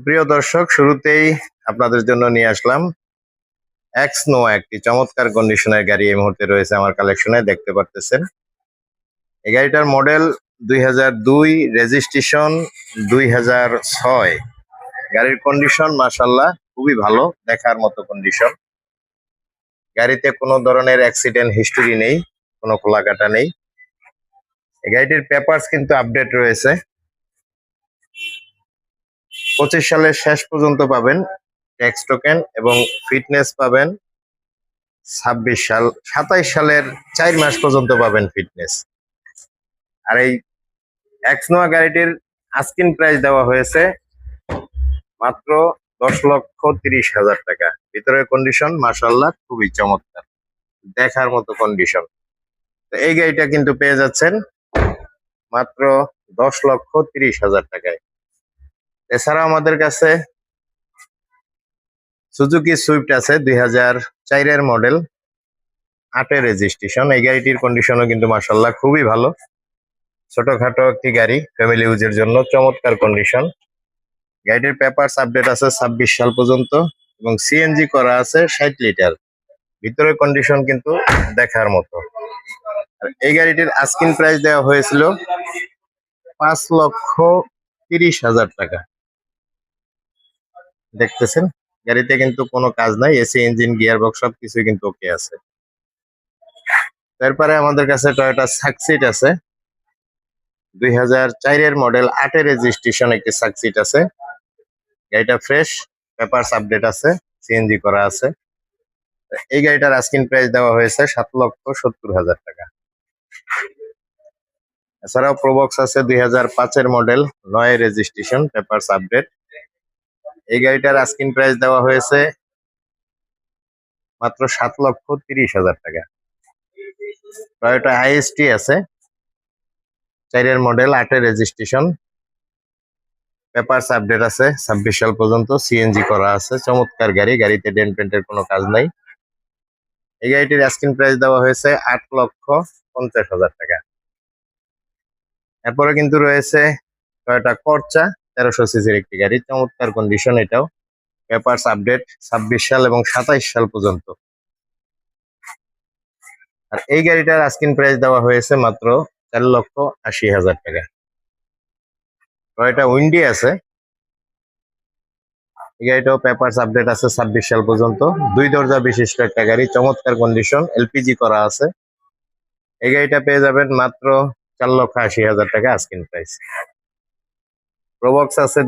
প্রিয় দর্শক, শুরুতেই আপনাদের জন্য নিয়ে আসলাম এক্স নোয়া, একটি চমৎকার কন্ডিশনের গাড়ি এই মুহূর্তে রয়েছে আমার কালেকশনে, দেখতে পারতেছেন। এই গাড়িটার মডেল 2002, রেজিস্ট্রেশন 2006। গাড়ির কন্ডিশন মাশাআল্লাহ খুবই ভালো, দেখার মতো কন্ডিশন। গাড়িতে কোনো ধরনের অ্যাক্সিডেন্ট হিস্টোরি নেই, কোনো খোলাকাটা নেই। এই গাড়িটির পেপারস কিন্তু আপডেট রয়েছে। 25 সালের শেষ পর্যন্ত পাবেন ট্যাক্স টোকেন এবং ফিটনেস পাবেন 26 সাল, 27 সালের 4 মাস পর্যন্ত পাবেন ফিটনেস। আর এই এক্স নোয়া গাড়িটির আস্কিং প্রাইস দেওয়া হয়েছে মাত্র 10,30,000 টাকা। ভিতরের কন্ডিশন মাশাআল্লাহ খুবই চমৎকার, দেখার মতো কন্ডিশন। তো এই গাড়িটা কিন্তু পেয়ে যাচ্ছেন মাত্র 10,30,000 টাকায়। এছাড়া আমাদের কাছে সুজুকি সুইফট আছে, 2004 মডেল, 8 রেজিস্ট্রেশন। এই গাড়িটির কন্ডিশনও কিন্তু মাশাআল্লাহ খুবই ভালো। ছোটখাটো একটি গাড়ি, ফ্যামিলি ইউজের জন্য চমৎকার কন্ডিশন। গাড়িটির পেপারস আপডেট আছে 26 সাল পর্যন্ত এবং সিএনজি করা আছে 60 লিটার। ভিতরের কন্ডিশন কিন্তু দেখার মতো। আর এই গাড়িটির আস্কিং প্রাইস দেওয়া হয়েছিল 5,30,000 টাকা। দেখতেছেন গাড়িতে কিন্তু কোনো কাজ নাই, এসি, ইঞ্জিন, গিয়ার বক্স সবকিছু কিন্তু ওকে আছে। তারপরে আমাদের কাছে টয়োটা সাকসিড আছে, 2004 মডেল, 8 রেজিস্ট্রেশন একটি সাকসিড আছে। গাড়িটা ফ্রেশ, পেপারস আপডেট আছে, সিএনজি করা আছে। এই গাড়িটার আস্কিং প্রাইস দেওয়া হয়েছে 7,70,000 টাকা। এছাড়াও প্রোবক্স আছে, 2005 মডেল, 9 রেজিস্ট্রেশন, পেপারস আপডেট। এই গাড়িটার আস্কিং প্রাইস দেওয়া হয়েছে মাত্র 7,30,000 টাকা। টয়োটা আইএসটি আছে, 4 মডেল, 8 রেজিস্ট্রেশন, পেপারস আপডেট আছে 26 সাল পর্যন্ত, সিএনজি করা আছে। চমৎকার গাড়ি, গাড়িতে ডেন্ট পেন্টের কোনো কাজ নাই। এই গাড়িটির আস্কিং প্রাইস দেওয়া হয়েছে 8,50,000 টাকা। এরপরে কিন্তু রয়েছে টয়োটা করচা, 1300 সিসির একটি গাড়ি, চমৎকার কন্ডিশন এটাও। পেপারস আপডেট 26 সাল এবং 27 সাল পর্যন্ত। আর এই গাড়িটার আস্কিং প্রাইস দেওয়া হয়েছে মাত্র 4,80,000 টাকা। টয়োটা উইন্ডি আছে, এই গাড়িটাও পেপারস আপডেট আছে 26 সাল পর্যন্ত। 2 দরজা বিশিষ্ট একটা গাড়ি, চমৎকার কন্ডিশন, এলপিজি করা আছে। এই গাড়িটা পেয়ে যাবেন মাত্র 4,80,000 টাকা আস্কিং প্রাইস। প্রোবক্স আছে